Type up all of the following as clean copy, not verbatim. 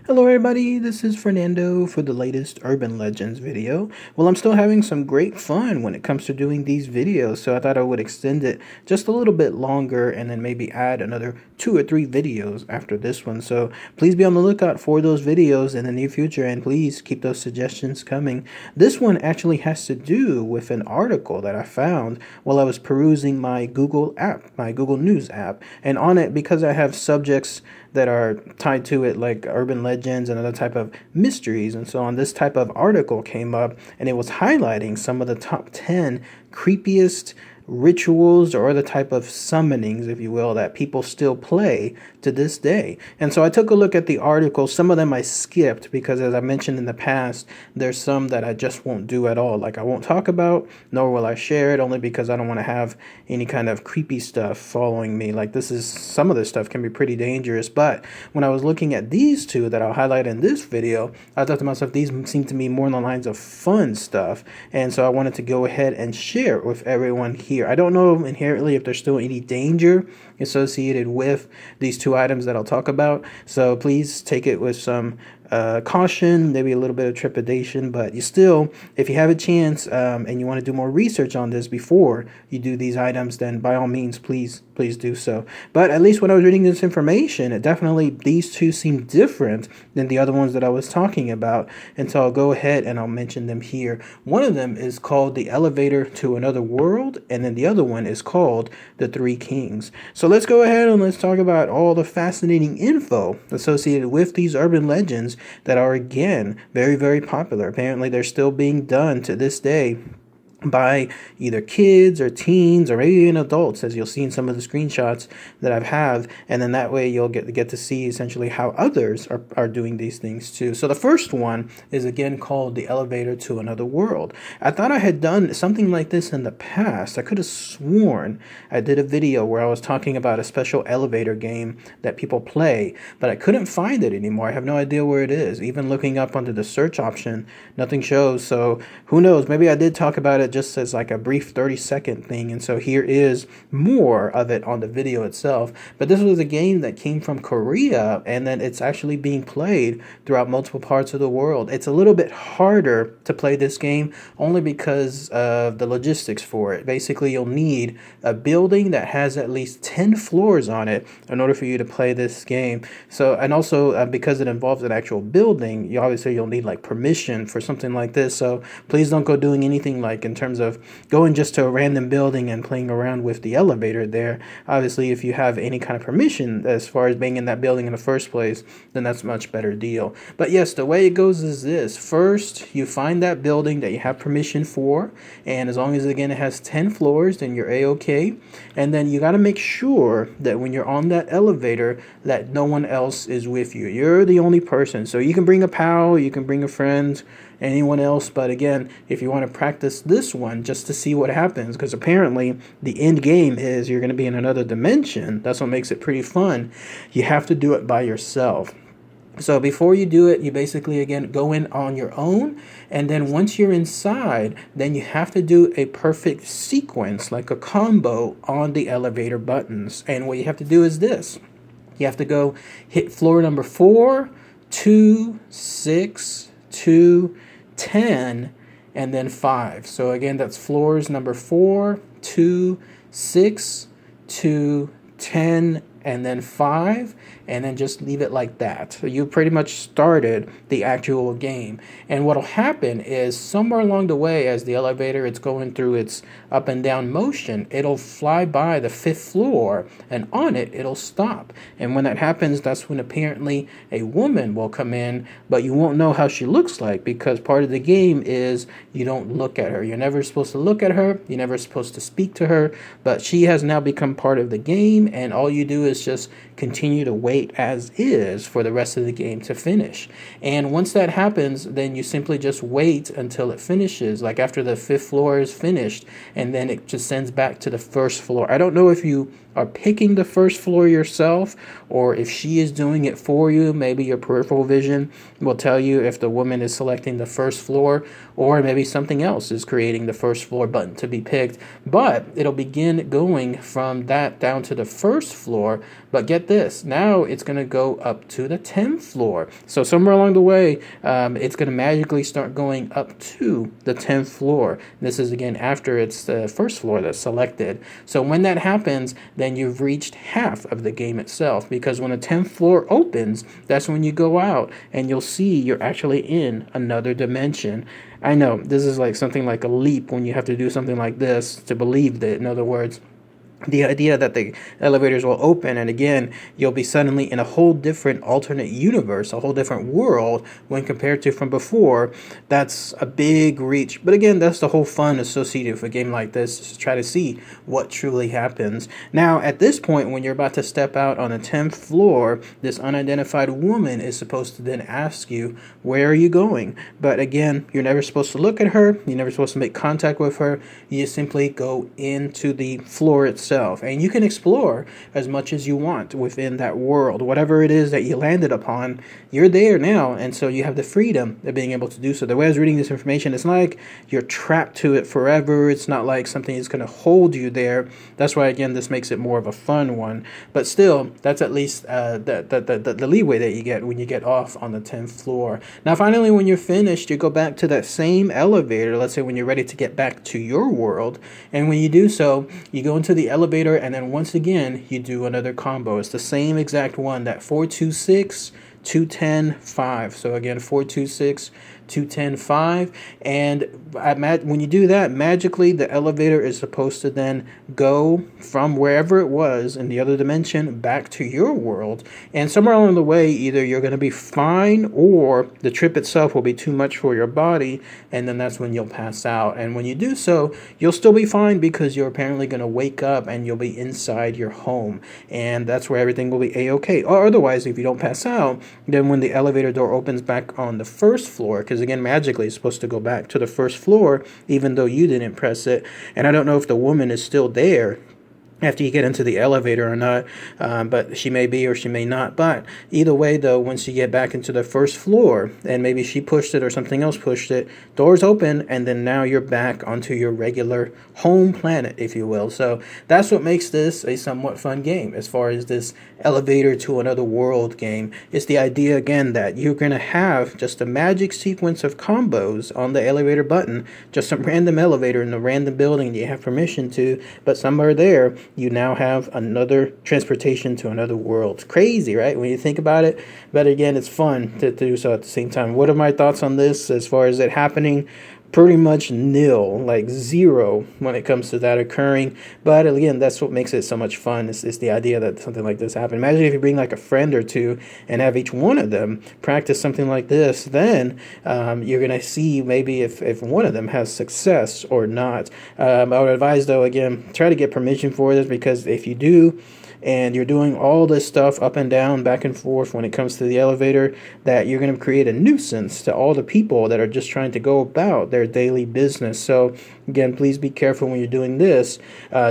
Hello everybody, this is Fernando for the latest Urban Legends video. Well, I'm still having some great fun when it comes to doing these videos, so I thought I would extend it just a little bit longer and then maybe add another 2 or 3 videos after this one. So please be on the lookout for those videos in the near future, and please keep those suggestions coming. This one actually has to do with an article that I found while I was perusing my Google News app, and on it, because I have subjects that are tied to it, like urban legends and other type of mysteries and so on. This type of article came up, and it was highlighting some of the top 10 creepiest rituals or other type of summonings, if you will, that people still play to this day. And so I took a look at the article. Some of them I skipped because, as I mentioned in the past, there's some that I just won't do at all. Like, I won't talk about, nor will I share it, only because I don't want to have any kind of creepy stuff following me. Like, some of this stuff can be pretty dangerous. But when I was looking at these two that I'll highlight in this video, I thought to myself, these seem to me more on the lines of fun stuff. And so I wanted to go ahead and share it with everyone here. I don't know inherently if there's still any danger associated with these two items that I'll talk about. So please take it with some caution, maybe a little bit of trepidation, but you still, if you have a chance and you want to do more research on this before you do these items, then by all means, please do so. But at least when I was reading this information, these two seem different than the other ones that I was talking about, and so I'll go ahead and I'll mention them here. One of them is called the Elevator to Another World, and then the other one is called the Three Kings. So let's go ahead and let's talk about all the fascinating info associated with these urban legends that are, again, very, very popular. Apparently, they're still being done to this day by either kids or teens or maybe even adults, as you'll see in some of the screenshots that I have, and then that way you'll get to see essentially how others are doing these things too. So the first one is again called the Elevator to Another World. I thought I had done something like this in the past. I could have sworn I did a video where I was talking about a special elevator game that people play, but I couldn't find it anymore. I have no idea where it is. Even looking up under the search option, nothing shows. So who knows? Maybe I did talk about it just as like a brief 30-second thing, and so here is more of it on the video itself. But this was a game that came from Korea, and then it's actually being played throughout multiple parts of the world. It's a little bit harder to play this game only because of the logistics for it. Basically, you'll need a building that has at least 10 floors on it in order for you to play this game. So, and also because it involves an actual building, you'll need like permission for something like this. So please don't go doing anything like in terms of going just to a random building and playing around with the elevator there. Obviously, if you have any kind of permission as far as being in that building in the first place, then that's a much better deal. But yes, the way it goes is this. First, you find that building that you have permission for, and as long as, again, it has 10 floors, then you're A-okay. And then you got to make sure that when you're on that elevator that no one else is with you. You're the only person. So you can bring a pal, you can bring a friend, anyone else, but again, if you want to practice this one just to see what happens, because apparently the end game is you're going to be in another dimension. That's what makes it pretty fun. You have to do it by yourself. So before you do it, you basically, again, go in on your own, and then once you're inside, then you have to do a perfect sequence, like a combo on the elevator buttons. And what you have to do is this. You have to go hit floor number 4, 2, 6, 2, 10, and then 5. So again, that's floors number 4, 2, 6, 2, 10, and then 5, and then just leave it like that. So you pretty much started the actual game. And what'll happen is somewhere along the way, as the elevator it's going through its up and down motion, it'll fly by the 5th floor, and on it it'll stop. And when that happens, that's when apparently a woman will come in, but you won't know how she looks like, because part of the game is you don't look at her. You're never supposed to look at her, you're never supposed to speak to her, but she has now become part of the game, and all you do is just continue to wait as is for the rest of the game to finish. And once that happens, then you simply just wait until it finishes, like after the 5th floor is finished, and then it just sends back to the 1st floor. I don't know if you are picking the 1st floor yourself or if she is doing it for you. Maybe your peripheral vision will tell you if the woman is selecting the 1st floor, or maybe something else is creating the 1st floor button to be picked. But it'll begin going from that down to the 1st floor, But get this, now it's going to go up to the 10th floor. So somewhere along the way, it's going to magically start going up to the 10th floor. This is again after it's the first floor that's selected. So when that happens, then you've reached half of the game itself, because when the 10th floor opens, that's when you go out and you'll see you're actually in another dimension. I know this is like something like a leap when you have to do something like this to believe that, in other words, the idea that the elevators will open and again you'll be suddenly in a whole different alternate universe, a whole different world when compared to from before, that's a big reach. But again, that's the whole fun associated with a game like this, is to try to see what truly happens. Now at this point, when you're about to step out on the 10th floor, this unidentified woman is supposed to then ask you, where are you going? But again, you're never supposed to look at her, you're never supposed to make contact with her, you just simply go into the floor itself. And you can explore as much as you want within that world. Whatever it is that you landed upon, you're there now. And so you have the freedom of being able to do so. The way I was reading this information, it's not like you're trapped to it forever. It's not like something is going to hold you there. That's why, again, this makes it more of a fun one. But still, that's at least the leeway that you get when you get off on the 10th floor. Now, finally, when you're finished, you go back to that same elevator. Let's say when you're ready to get back to your world. And when you do so, you go into the elevator, and then once again you do another combo. It's the same exact one, that 426 210 5. So again, 426 210 5. And when you do that, magically the elevator is supposed to then go from wherever it was in the other dimension back to your world. And somewhere along the way, either you're going to be fine or the trip itself will be too much for your body, and then that's when you'll pass out. And when you do so, you'll still be fine, because you're apparently going to wake up and you'll be inside your home, and that's where everything will be a-okay. Or otherwise, if you don't pass out, then when the elevator door opens back on the first floor, because again, magically it's supposed to go back to the first floor even though you didn't press it. And I don't know if the woman is still there after you get into the elevator or not, but she may be or she may not. But either way, though, once you get back into the first floor, and maybe she pushed it or something else pushed it, doors open, and then now you're back onto your regular home planet, if you will. So that's what makes this a somewhat fun game as far as this elevator to another world game. It's the idea, again, that you're going to have just a magic sequence of combos on the elevator button, just some random elevator in a random building that you have permission to, but somewhere there, you now have another transportation to another world. It's crazy, right, when you think about it? But again, it's fun to do so at the same time. What are my thoughts on this as far as it happening? Pretty much nil, like zero when it comes to that occurring. But again, that's what makes it so much fun. It's the idea that something like this happened. Imagine if you bring like a friend or two and have each one of them practice something like this, then you're going to see maybe if one of them has success or not. I would advise, though, again, try to get permission for this, because if you do, and you're doing all this stuff up and down, back and forth when it comes to the elevator, that you're going to create a nuisance to all the people that are just trying to go about their daily business. So again, please be careful when you're doing this,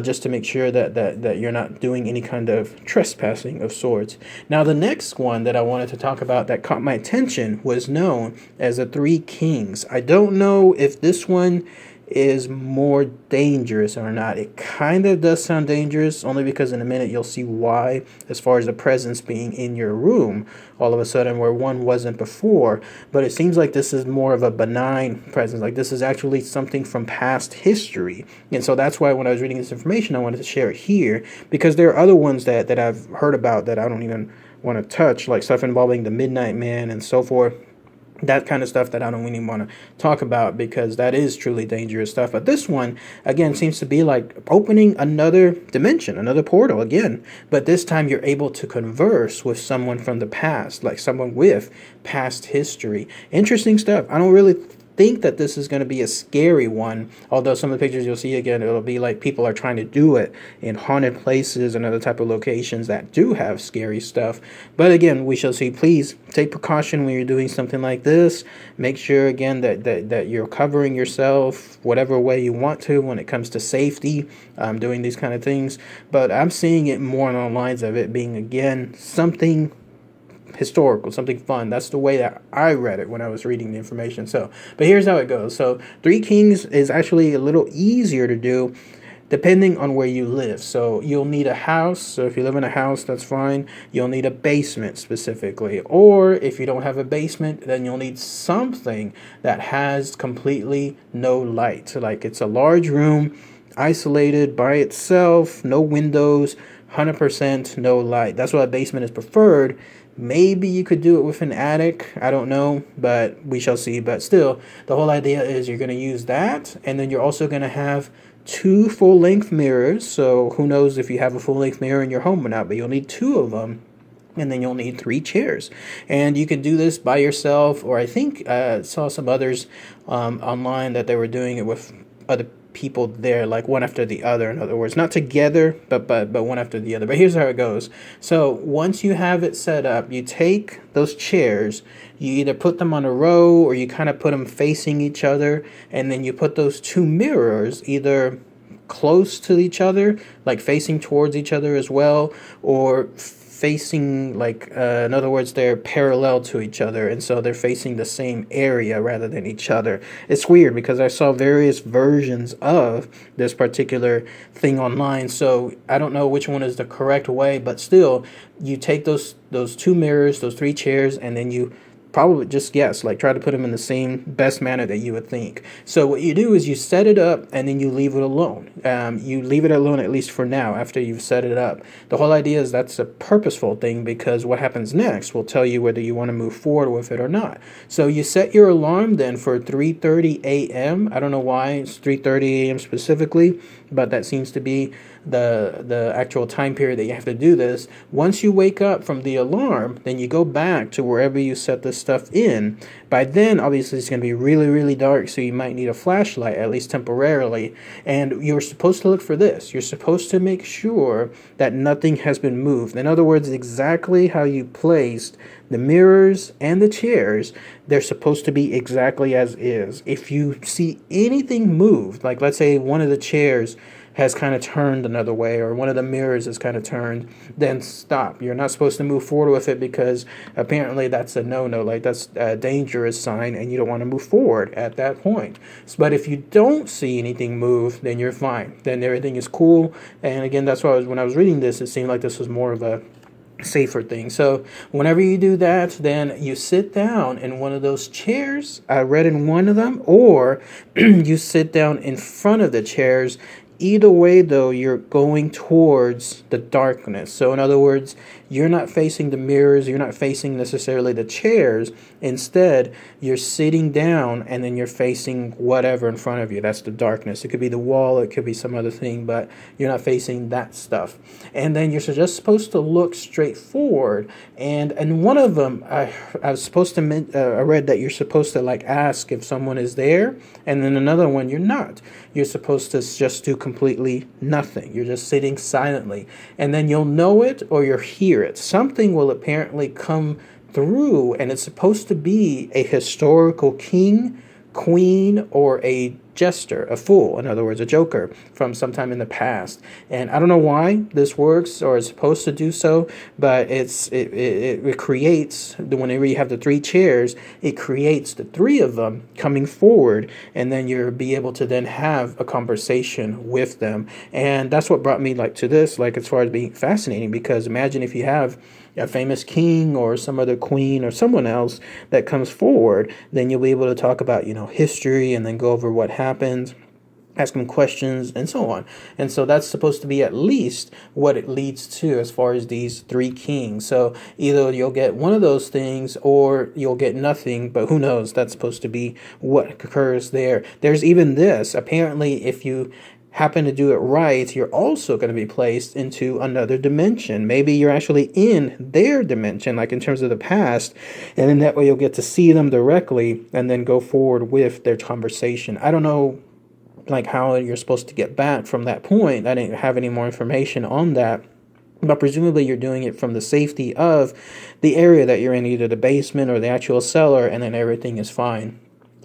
just to make sure that you're not doing any kind of trespassing of sorts. Now, the next one that I wanted to talk about that caught my attention was known as the Three Kings. I don't know if this one is more dangerous or not. It kind of does sound dangerous, only because in a minute you'll see why, as far as the presence being in your room all of a sudden where one wasn't before. But it seems like this is more of a benign presence, like this is actually something from past history. And so that's why when I was reading this information, I wanted to share it here, because there are other ones that I've heard about that I don't even want to touch, like stuff involving the Midnight Man and so forth. That kind of stuff that I don't really want to talk about, because that is truly dangerous stuff. But this one, again, seems to be like opening another dimension, another portal again. But this time you're able to converse with someone from the past, like someone with past history. Interesting stuff. I don't really think that this is going to be a scary one, although some of the pictures you'll see, again, it'll be like people are trying to do it in haunted places and other type of locations that do have scary stuff. But again, we shall see. Please take precaution when you're doing something like this. Make sure, again, that you're covering yourself whatever way you want to when it comes to safety, doing these kind of things. But I'm seeing it more along the lines of it being, again, something historical, something fun. That's the way that I read it when I was reading the information. So, but here's how it goes. So, Three Kings is actually a little easier to do depending on where you live. So you'll need a house. So if you live in a house, that's fine. You'll need a basement specifically. Or if you don't have a basement, then you'll need something that has completely no light. So like it's a large room, isolated by itself, no windows, 100% no light. That's why a basement is preferred. Maybe you could do it with an attic. I don't know, but we shall see. But still, the whole idea is you're going to use that, and then you're also going to have two full-length mirrors. So who knows if you have a full-length mirror in your home or not, but you'll need two of them. And then you'll need 3 chairs. And you can do this by yourself, or I think saw some others online that they were doing it with other people there, like one after the other. In other words, not together, but one after the other. But here's how it goes. So once you have it set up, you take those chairs, you either put them on a row or you kind of put them facing each other, and then you put those 2 mirrors either close to each other, like facing towards each other as well, or facing, like in other words, they're parallel to each other, and so they're facing the same area rather than each other. It's weird because I saw various versions of this particular thing online, so I don't know which one is the correct way, but still, you take those 2 mirrors, those 3 chairs, and then you probably just guess, like try to put them in the same best manner that you would think. So what you do is you set it up and then you leave it alone. You leave it alone, at least for now, after you've set it up. The whole idea is that's a purposeful thing, because what happens next will tell you whether you want to move forward with it or not. So you set your alarm then for 3:30 a.m. I don't know why it's 3:30 a.m. specifically, but that seems to be the actual time period that you have to do this. Once you wake up from the alarm, then you go back to wherever you set this stuff in. By then, obviously, it's going to be really, really dark, so you might need a flashlight, at least temporarily. And you're supposed to look for this. You're supposed to make sure that nothing has been moved. In other words, exactly how you placed the mirrors and the chairs, they're supposed to be exactly as is. If you see anything moved, like let's say one of the chairs has kind of turned another way, or one of the mirrors is kind of turned, then stop. You're not supposed to move forward with it, because apparently that's a no-no, like that's a dangerous sign, and you don't want to move forward at that point. But if you don't see anything move, then you're fine. Then everything is cool. And again, that's why when I was reading this, it seemed like this was more of a safer thing. So whenever you do that, then you sit down in one of those chairs. I read in one of them, or you sit down in front of the chairs. Either way, though, you're going towards the darkness. So in other words, you're not facing the mirrors, you're not facing necessarily the chairs. Instead, you're sitting down and then you're facing whatever in front of you. That's the darkness. It could be the wall, it could be some other thing, but you're not facing that stuff. And then you're just supposed to look straight forward. And one of them, I was supposed to, I read that you're supposed to like ask if someone is there. And then another one, you're not. You're supposed to just do completely nothing. You're just sitting silently. And then you'll know it or you'll hear it. Something will apparently come through, and it's supposed to be a historical king, queen, or a jester, a fool, in other words, a joker from sometime in the past. And I don't know why this works or is supposed to do so, but it creates, whenever you have the 3 chairs, it creates the 3 of them coming forward, and then you'll be able to then have a conversation with them. And that's what brought me like to this, like as far as being fascinating, because imagine if you have a famous king or some other queen or someone else that comes forward, then you'll be able to talk about, history, and then go over what happened, ask them questions, and so on. And so that's supposed to be at least what it leads to as far as these 3 kings. So either you'll get one of those things or you'll get nothing, but who knows? That's supposed to be what occurs there. There's even this. Apparently, if you happen to do it right, you're also going to be placed into another dimension. Maybe you're actually in their dimension, like in terms of the past, and in that way you'll get to see them directly and then go forward with their conversation. I don't know like how you're supposed to get back from that point. I didn't have any more information on that. But presumably you're doing it from the safety of the area that you're in, either the basement or the actual cellar, and then everything is fine.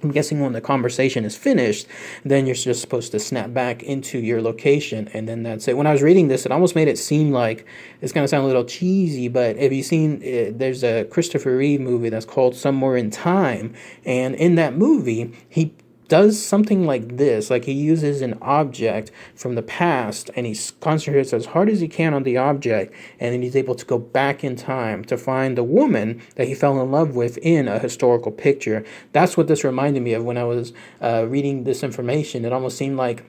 I'm guessing when the conversation is finished, then you're just supposed to snap back into your location, and then that's it. When I was reading this, it almost made it seem like it's going to sound a little cheesy, but have you seen, there's a Christopher Reeve movie that's called Somewhere in Time, and in that movie, he does something like this. Like, he uses an object from the past and he concentrates as hard as he can on the object, and then he's able to go back in time to find the woman that he fell in love with in a historical picture. That's what this reminded me of when I was reading this information. It almost seemed like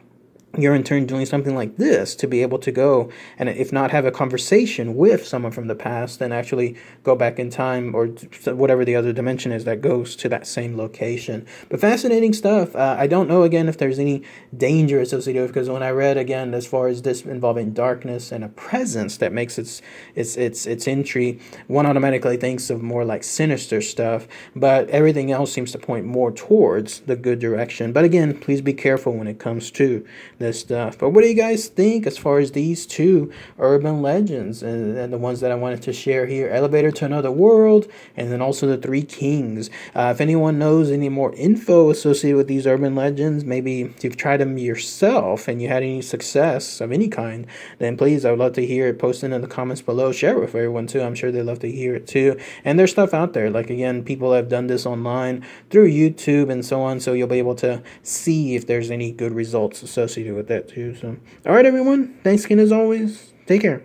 you're in turn doing something like this to be able to go and, if not have a conversation with someone from the past, then actually go back in time, or whatever the other dimension is that goes to that same location. But fascinating stuff. I don't know, again, if there's any danger associated with, because when I read, again, as far as this involving darkness and a presence that makes its entry, one automatically thinks of more like sinister stuff, but everything else seems to point more towards the good direction. But again, please be careful when it comes to this stuff. But what do you guys think as far as these two urban legends, and the ones that I wanted to share here? Elevator to Another World, and then also the Three Kings. If anyone knows any more info associated with these urban legends, maybe if you've tried them yourself and you had any success of any kind, then please, I would love to hear it. Post it in the comments below. Share it with everyone too. I'm sure they'd love to hear it too. And there's stuff out there, like, again, people have done this online through YouTube and so on, so you'll be able to see if there's any good results associated with that too. So, all right, everyone. Thanks again as always. Take care.